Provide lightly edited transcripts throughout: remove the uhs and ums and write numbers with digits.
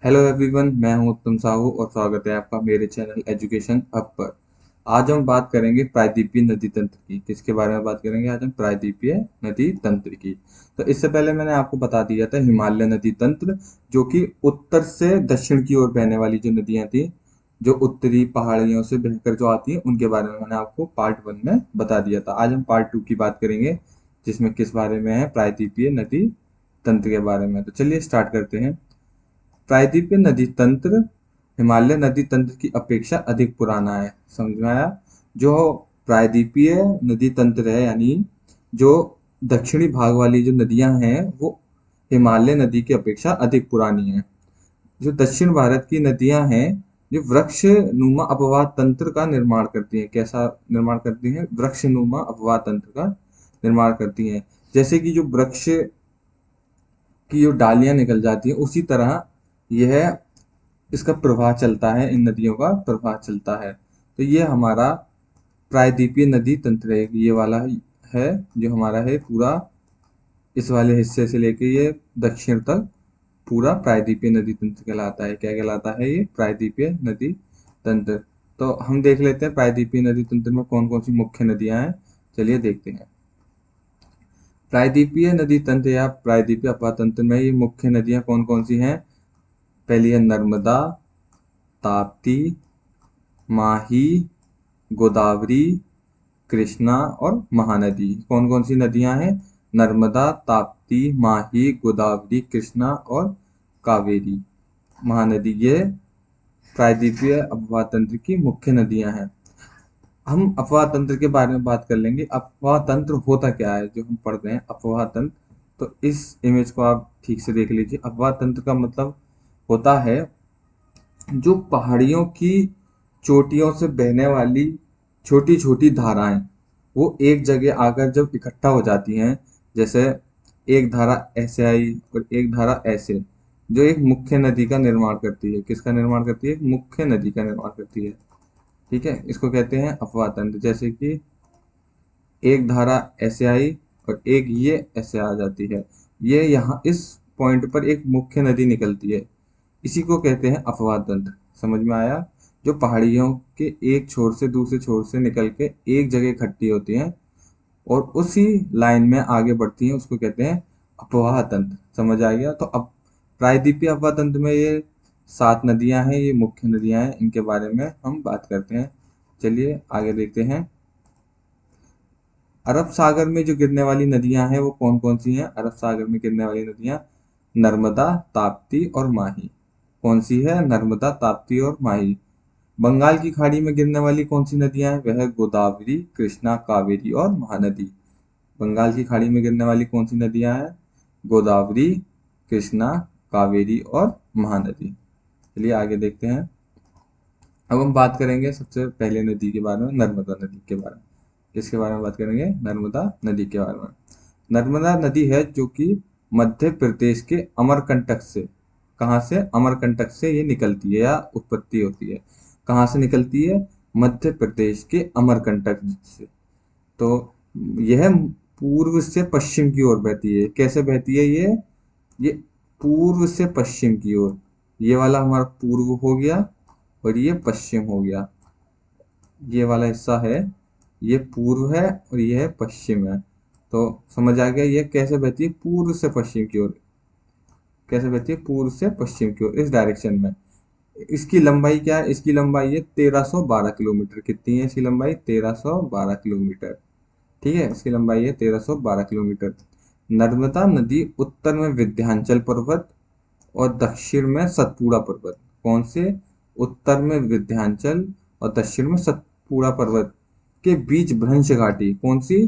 Hello everyone, मैं हूं उत्तम साहू और स्वागत है आपका मेरे चैनल एजुकेशन हब पर। आज हम बात करेंगे प्रायद्वीपीय नदी तंत्र की। किसके बारे में बात करेंगे? आज हम प्रायद्वीपीय नदी तंत्र की। तो इससे पहले मैंने आपको बता दिया था हिमालय नदी तंत्र, जो कि उत्तर से दक्षिण की ओर बहने वाली जो नदियां थी, जो उत्तरी पहाड़ियों से बहकर जो आती हैं, उनके बारे में मैंने आपको पार्ट 1 में बता दिया था। आज हम पार्ट 2 की बात करेंगे, जिसमें किस बारे में है? प्रायद्वीपीय नदी तंत्र के बारे में। तो चलिए स्टार्ट करते हैं। प्रायद्वीपीय नदी तंत्र हिमालय नदी तंत्र की अपेक्षा अधिक पुराना है। समझ में आया? जो प्रायद्वीपीय नदी तंत्र है, यानी जो दक्षिणी भाग वाली जो नदियां हैं, वो हिमालय नदी की अपेक्षा अधिक पुरानी हैं। जो दक्षिण भारत की नदियां हैं, जो वृक्ष नुमा अपवाह तंत्र का निर्माण करती हैं। कैसा निर्माण करती हैं? वृक्ष नुमा अपवाह तंत्र का निर्माण करती हैं। जैसे कि जो वृक्ष की जो डालियां निकल जाती हैं, उसी तरह यह इसका प्रवाह चलता है, इन नदियों का प्रवाह चलता है। तो ये हमारा प्रायद्वीपीय नदी तंत्र है, ये वाला है जो हमारा है पूरा। इस वाले हिस्से से लेके ये दक्षिण तक पूरा प्रायद्वीपीय नदी तंत्र कहलाता है। क्या कहलाता है? ये प्रायद्वीपीय नदी तंत्र। तो हम देख लेते हैं प्रायद्वीपीय नदी तंत्र में कौन कौन सी मुख्य नदियां हैं। चलिए देखते हैं। प्रायद्वीपीय नदी तंत्र या प्रायद्वीपीय अपवाह तंत्र में ये मुख्य नदियां कौन कौन सी हैं? पहली है नर्मदा, ताप्ती, माही, गोदावरी, कृष्णा और महानदी। कौन कौन सी नदियां हैं? नर्मदा, ताप्ती, माही, गोदावरी, कृष्णा और कावेरी, महानदी। ये प्रायद्वीपीय अपवाह तंत्र की मुख्य नदियां हैं। हम अपवाह तंत्र के बारे में बात कर लेंगे। अपवाह तंत्र होता क्या है, जो हम पढ़ रहे हैं अपवाह तंत्र। तो इस इमेज को आप ठीक से देख लीजिए। अपवाह तंत्र का मतलब होता है जो पहाड़ियों की चोटियों से बहने वाली छोटी छोटी धाराएं, वो एक जगह आकर जब इकट्ठा हो जाती हैं, जैसे एक धारा ऐसे आई और एक धारा ऐसे, जो एक मुख्य नदी का निर्माण करती है। किसका निर्माण करती है? मुख्य नदी का निर्माण करती है। ठीक है, इसको कहते हैं अपवाह तंत्र। जैसे कि एक धारा ऐसे आई और एक ये ऐसे आ जाती है, ये यहाँ इस पॉइंट पर एक मुख्य नदी निकलती है, इसी को कहते हैं अपवाह तंत्र। समझ में आया? जो पहाड़ियों के एक छोर से दूसरे छोर से निकल के एक जगह इकट्ठी होती हैं और उसी लाइन में आगे बढ़ती हैं, उसको कहते हैं अपवाह तंत्र। समझ आ गया? तो अब प्रायद्वीपीय अपवाह तंत्र में ये 7 नदियां हैं, ये मुख्य नदियां हैं, इनके बारे में हम बात करते हैं। चलिए आगे देखते हैं। अरब सागर में जो गिरने वाली नदियां हैं, वो कौन कौन सी हैं? अरब सागर में गिरने वाली नदियां नर्मदा, ताप्ती और माही। कौन सी है? नर्मदा, ताप्ती और माही। बंगाल की खाड़ी में गिरने वाली कौन सी नदियां हैं? वह है गोदावरी, कृष्णा, कावेरी और महानदी। बंगाल की खाड़ी में गिरने वाली कौन सी नदियां हैं? गोदावरी, कृष्णा, कावेरी और महानदी। चलिए आगे देखते हैं। अब हम बात करेंगे सबसे पहले नदी के बारे में, नर्मदा नदी के बारे में। किसके बारे में बात करेंगे? नर्मदा नदी के बारे में। नर्मदा नदी है जो कि मध्य प्रदेश के अमरकंटक से, कहाँ से? अमरकंटक से ये निकलती है या उत्पत्ति होती है। कहाँ से निकलती है? मध्य प्रदेश के अमरकंटक से। तो यह पूर्व से पश्चिम की ओर बहती है। कैसे बहती है ये पूर्व से पश्चिम की ओर। ये वाला हमारा पूर्व हो गया और ये पश्चिम हो गया। ये वाला हिस्सा है, ये पूर्व है और ये है पश्चिम है। तो समझ आ गया ये कैसे बहती है? पूर्व से पश्चिम की ओर। कैसे बहती है? पूर्व से पश्चिम की ओर, इस डायरेक्शन में। इसकी लंबाई क्या है? इसकी लंबाई है 1312 किलोमीटर। कितनी है इसकी लंबाई? 1312 किलोमीटर। ठीक है, इसकी लंबाई है 1312 किलोमीटर। नर्मदा नदी उत्तर में विंध्याचल पर्वत और दक्षिण में सतपुड़ा पर्वत। कौन से? उत्तर में विंध्याचल और दक्षिण में सतपुड़ा पर्वत के बीच भ्रंश घाटी। कौन सी?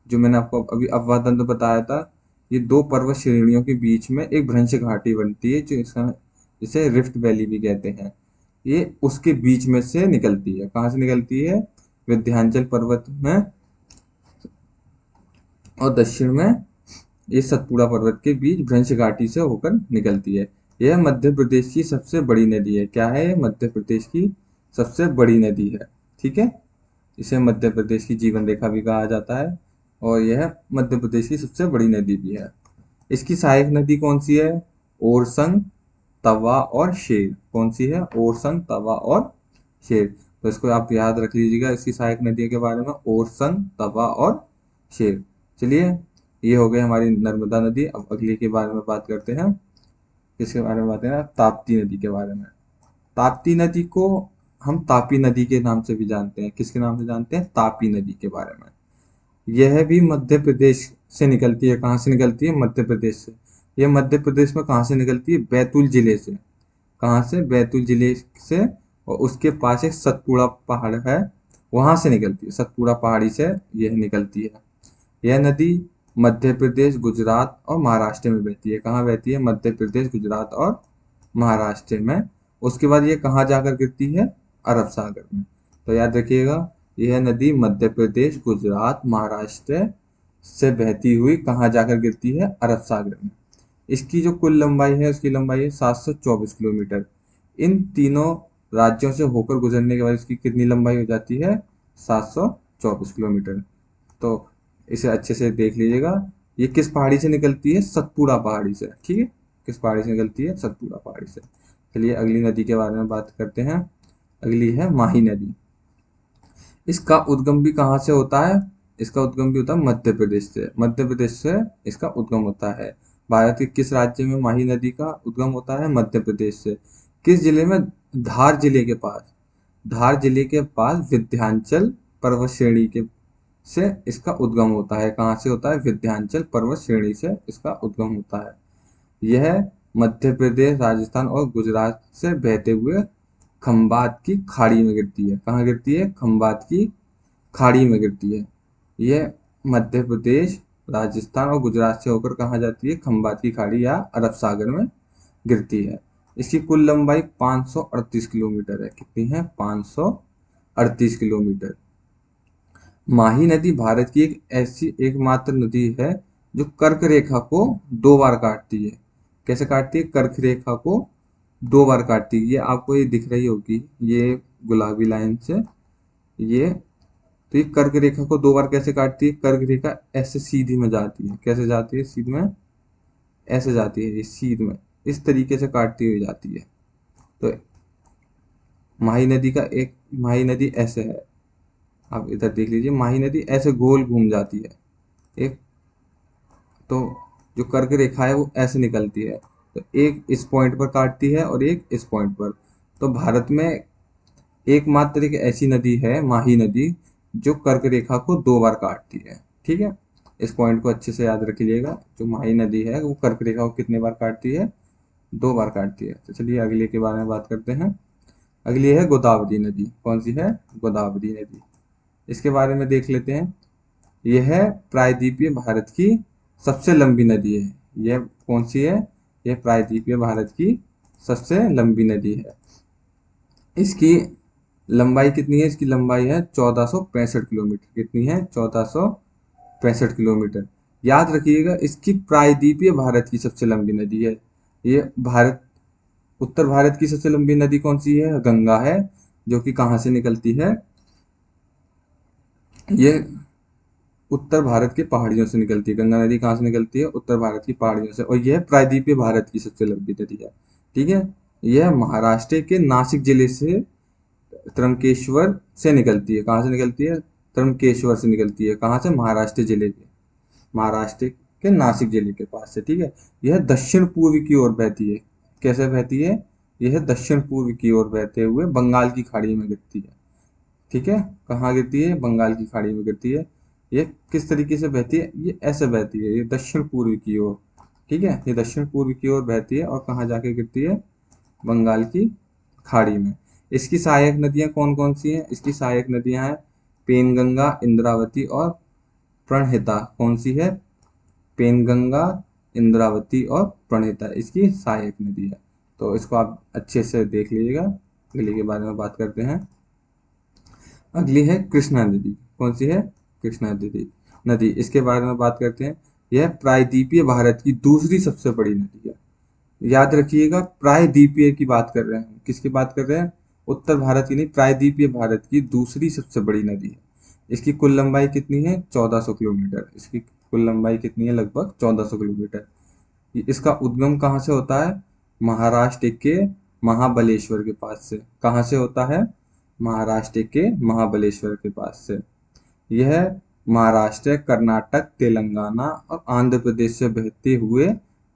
जो मैंने आपको अभी अपवाह तंत्र बताया था, ये दो पर्वत श्रेणियों के बीच में एक भ्रंश घाटी बनती है, जो इसका इसे रिफ्ट वैली भी कहते हैं। ये उसके बीच में से निकलती है। कहाँ से निकलती है? विंध्याचल पर्वत में और दक्षिण में ये सतपुड़ा पर्वत के बीच भ्रंश घाटी से होकर निकलती है। यह मध्य प्रदेश की सबसे बड़ी नदी है। क्या है? मध्य प्रदेश की सबसे बड़ी नदी है। ठीक है, इसे मध्य प्रदेश की जीवन रेखा भी कहा जाता है और यह मध्य प्रदेश की सबसे बड़ी नदी भी है। इसकी सहायक नदी कौन सी है? ओरसंग, तवा और शेर। कौन सी है? ओरसंग, तवा और शेर। तो इसको आप याद रख लीजिएगा इसकी सहायक नदियों के बारे में, ओरसंग, तवा और शेर। चलिए, ये हो गई हमारी नर्मदा नदी। अब अगली के बारे में बात करते हैं। किसके बारे में बात करें? ताप्ती नदी के बारे में। ताप्ती नदी को हम तापी नदी के नाम से भी जानते हैं। किसके नाम से जानते हैं? तापी नदी के बारे में। यह भी मध्य प्रदेश से निकलती है। कहाँ से निकलती है? मध्य प्रदेश से। यह मध्य प्रदेश में कहाँ से निकलती है? बैतूल जिले से। कहाँ से? बैतूल जिले से। और उसके पास एक सतपुड़ा पहाड़ है, वहां से निकलती है। सतपुड़ा पहाड़ी से यह निकलती है। यह नदी मध्य प्रदेश, गुजरात और महाराष्ट्र में बहती है। कहाँ बहती है? मध्य प्रदेश, गुजरात और महाराष्ट्र में। उसके बाद ये कहाँ जाकर गिरती है? अरब सागर में। तो याद रखिएगा, यह नदी मध्य प्रदेश, गुजरात, महाराष्ट्र से बहती हुई कहाँ जाकर गिरती है? अरब सागर में। इसकी जो कुल लंबाई है, उसकी लंबाई है 724 किलोमीटर। इन तीनों राज्यों से होकर गुजरने के बाद इसकी कितनी लंबाई हो जाती है? 724 किलोमीटर। तो इसे अच्छे से देख लीजिएगा। ये किस पहाड़ी से निकलती है? सतपुड़ा पहाड़ी से। ठीक है, किस पहाड़ी से निकलती है? सतपुड़ा पहाड़ी से। चलिए अगली नदी के बारे में बात करते हैं। अगली है माही नदी। इसका उद्गम भी कहाँ से होता है? इसका उद्गम भी होता है मध्य प्रदेश से। मध्य प्रदेश से इसका उद्गम होता है। भारत के किस राज्य में माही नदी का उद्गम होता है? मध्य प्रदेश से। किस जिले में? धार जिले के पास। धार जिले के पास विंध्याचल पर्वत श्रेणी के से इसका उद्गम होता है। कहाँ से होता है? विंध्याचल पर्वत श्रेणी से इसका उद्गम होता है। यह मध्य प्रदेश, राजस्थान और गुजरात से बहते हुए खंबात की खाड़ी में गिरती है। कहाँ गिरती है? खंबात की खाड़ी में गिरती है। यह मध्य प्रदेश, राजस्थान और गुजरात से होकर कहाँ जाती है? खंबात की खाड़ी या अरब सागर में गिरती है। इसकी कुल लंबाई 538 किलोमीटर है। कितनी है? 538 किलोमीटर। माही नदी भारत की एक ऐसी एकमात्र नदी है जो कर्क रेखा को 2 बार काटती है। कैसे काटती है? कर्क रेखा को 2 बार काटती है। ये आपको ये दिख रही होगी, ये गुलाबी लाइन से। ये तो ये कर्क रेखा को 2 बार कैसे काटती है? कर्क रेखा ऐसे सीधी में जाती है। कैसे जाती है? सीध में ऐसे जाती है। ये सीध में इस तरीके से काटती हुई जाती है। तो माही नदी ऐसे है। आप इधर देख लीजिए, माही नदी ऐसे गोल घूम जाती है। एक तो जो कर्क रेखा है वो ऐसे निकलती है। तो एक इस पॉइंट पर काटती है और एक इस पॉइंट पर। तो भारत में एकमात्र एक ऐसी नदी है, माही नदी, जो कर्क रेखा को 2 बार काटती है। ठीक है, इस पॉइंट को अच्छे से याद रख लीजिएगा। जो माही नदी है वो कर्क रेखा को कितने बार काटती है? 2 बार काटती है। तो चलिए अगले के बारे में बात करते हैं। अगली है गोदावरी नदी। कौन सी है? गोदावरी नदी। इसके बारे में देख लेते हैं। यह प्रायद्वीपीय भारत की सबसे लंबी नदी है। यह कौन सी है? यह प्रायद्वीपीय भारत की सबसे लंबी नदी है। इसकी लंबाई कितनी है? इसकी लंबाई है 1465 किलोमीटर। कितनी है? 1465 किलोमीटर। याद रखिएगा, इसकी प्रायद्वीपीय भारत की सबसे लंबी नदी है। ये भारत उत्तर भारत की सबसे लंबी नदी कौन सी है? गंगा है, जो कि कहाँ से निकलती है? ये उत्तर भारत के पहाड़ियों से निकलती है। गंगा नदी कहाँ से निकलती है? उत्तर भारत की पहाड़ियों से। और यह प्रायद्वीपीय भारत की सबसे लंबी नदी है। ठीक है, यह महाराष्ट्र के नासिक जिले से त्रंकेश्वर से निकलती है। कहाँ से निकलती है? त्रंकेश्वर से निकलती है। कहाँ से? महाराष्ट्र जिले के, महाराष्ट्र के नासिक जिले के पास से। ठीक है, यह दक्षिण पूर्व की ओर बहती है। कैसे बहती है? यह दक्षिण पूर्व की ओर बहते हुए बंगाल की खाड़ी में गिरती है। ठीक है, कहाँ गिरती है? बंगाल की खाड़ी में गिरती है। ये किस तरीके से बहती है? ये ऐसे बहती है, ये दक्षिण पूर्व की ओर। ठीक है, ये दक्षिण पूर्व की ओर बहती है और कहाँ जाके गिरती है? बंगाल की खाड़ी में। इसकी सहायक नदियां कौन कौन सी हैं? इसकी सहायक नदियां हैं पेनगंगा, इंद्रावती और प्रणहिता। कौन सी है? पेनगंगा, इंद्रावती और प्रणहिता इसकी सहायक नदी है। तो इसको आप अच्छे से देख लीजिएगा। अगली के बारे में बात करते हैं। अगली है कृष्णा नदी। कौन सी है? कृष्णा नदी। इसके बारे में बात करते हैं। यह प्रायद्वीपीय भारत की दूसरी सबसे बड़ी नदी है। याद रखिएगा, प्रायद्वीपीय की बात कर रहे हैं। किसकी बात कर रहे हैं? उत्तर भारत की नहीं, प्रायद्वीपीय भारत की दूसरी सबसे बड़ी नदी है। इसकी कुल लंबाई कितनी है? 1400 किलोमीटर। इसकी कुल लंबाई कितनी है? लगभग 1400 किलोमीटर। इसका उद्गम कहाँ से होता है? महाराष्ट्र के महाबलेश्वर के पास से। कहाँ से होता है? महाराष्ट्र के महाबलेश्वर के पास से। यह महाराष्ट्र, कर्नाटक, तेलंगाना और आंध्र प्रदेश से बहते हुए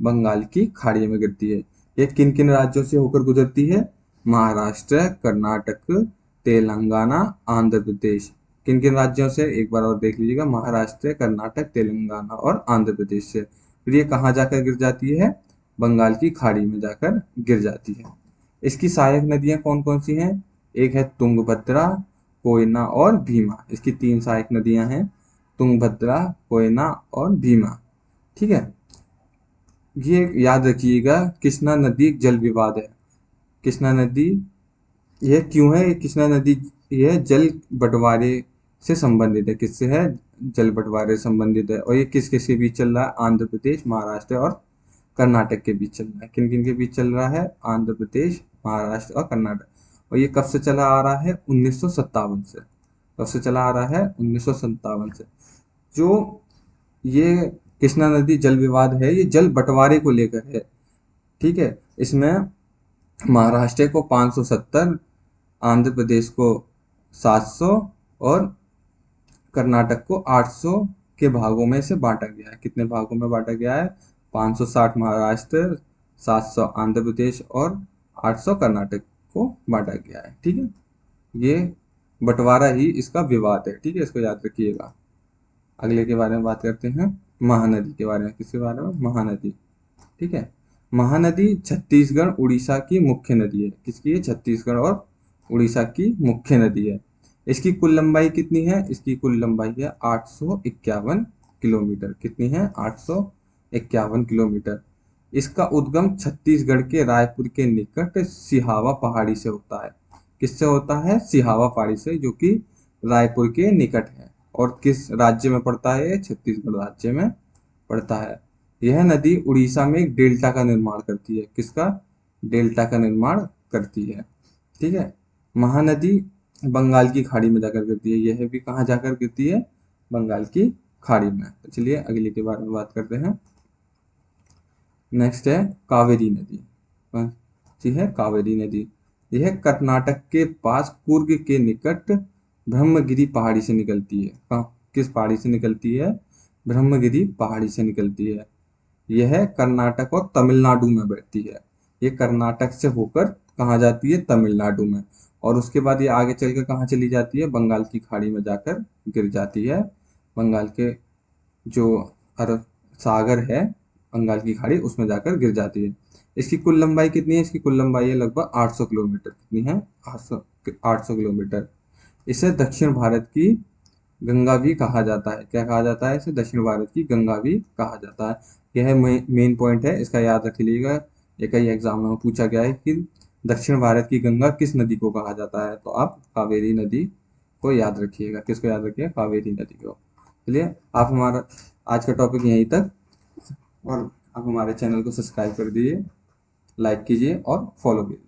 बंगाल की खाड़ी में गिरती है। यह किन किन राज्यों से होकर गुजरती है? महाराष्ट्र, कर्नाटक, तेलंगाना, आंध्र प्रदेश। किन किन राज्यों से? एक बार और देख लीजिएगा, महाराष्ट्र, कर्नाटक, तेलंगाना और आंध्र प्रदेश से। फिर ये कहाँ जाकर गिर जाती है? बंगाल की खाड़ी में जाकर गिर जाती है। इसकी सहायक नदियां कौन कौन सी हैं? एक है तुंगभद्रा, कोयना और भीमा। इसकी 3 सहायक नदियां हैं, तुंगभद्रा, कोयना और भीमा। ठीक है, ये याद रखिएगा, कृष्णा नदी जल विवाद है। कृष्णा नदी यह क्यों है? कृष्णा नदी यह जल बंटवारे से संबंधित है। किससे है? जल बंटवारे से संबंधित है। और ये किस किस के बीच चल रहा है? आंध्र प्रदेश, महाराष्ट्र और कर्नाटक के बीच चल रहा है। किन किन के बीच चल रहा है? आंध्र प्रदेश, महाराष्ट्र और कर्नाटक। और ये कब से चला आ रहा है? 1957 से। कब से चला आ रहा है? 1957 से। जो ये कृष्णा नदी जल विवाद है, ये जल बंटवारे को लेकर है। ठीक है, इसमें महाराष्ट्र को 570, आंध्र प्रदेश को 700 और कर्नाटक को 800 के भागों में से बांटा गया है। कितने भागों में बांटा गया है? 560 महाराष्ट्र, 700 आंध्र प्रदेश और 800 कर्नाटक को बांटा गया है। ठीक है, ये बंटवारा ही इसका विवाद है। ठीक है, इसको याद रखिएगा। अगले के बारे में बात करते हैं, महानदी के बारे में। किसके बारे में? महानदी। ठीक है, महानदी छत्तीसगढ़ उड़ीसा की मुख्य नदी है। किसकी है? छत्तीसगढ़ और उड़ीसा की मुख्य नदी है। इसकी कुल लंबाई कितनी है? इसकी कुल लंबाई है 851 किलोमीटर। कितनी है? 851 किलोमीटर। इसका उद्गम छत्तीसगढ़ के रायपुर के निकट सिहावा पहाड़ी से होता है। किससे होता है? सिहावा पहाड़ी से, जो कि रायपुर के निकट है। और किस राज्य में पड़ता है? छत्तीसगढ़ राज्य में पड़ता है। यह नदी उड़ीसा में एक डेल्टा का निर्माण करती है। किसका? डेल्टा का निर्माण करती है। ठीक है, महानदी बंगाल की खाड़ी में जाकर गिरती है। यह भी कहाँ जाकर गिरती है? बंगाल की खाड़ी में। तो चलिए अगले के बारे में बात करते हैं। नेक्स्ट है कावेरी नदी। कौन सी है? कावेरी नदी। यह कर्नाटक के पास कुर्ग के निकट ब्रह्मगिरी पहाड़ी से निकलती है। किस पहाड़ी से निकलती है? ब्रह्मगिरी पहाड़ी से निकलती है। यह कर्नाटक और तमिलनाडु में बैठती है। ये कर्नाटक से होकर कहाँ जाती है? तमिलनाडु में। और उसके बाद ये आगे चलकर कहाँ चली जाती है? बंगाल की खाड़ी में जाकर गिर जाती है। बंगाल के जो अरब सागर है, बंगाल की खाड़ी, उसमें जाकर गिर जाती है। इसकी कुल लंबाई कितनी है? इसकी कुल लंबाई है लगभग 800 किलोमीटर। कितनी है? 800 किलोमीटर। इसे दक्षिण भारत की गंगा भी कहा जाता है। क्या कहा जाता है? इसे दक्षिण भारत की गंगा भी कहा जाता है। यह मेन पॉइंट है, इसका याद रख लीजिएगा। ये कई एग्जाम में पूछा गया है कि दक्षिण भारत की गंगा किस नदी को कहा जाता है, तो आप कावेरी नदी को याद रखिएगा। किसको याद रखिएगा? कावेरी नदी को। चलिए, आप हमारा आज का टॉपिक यहीं तक, और आप हमारे चैनल को सब्सक्राइब कर दीजिए, लाइक कीजिए और फॉलो कीजिए।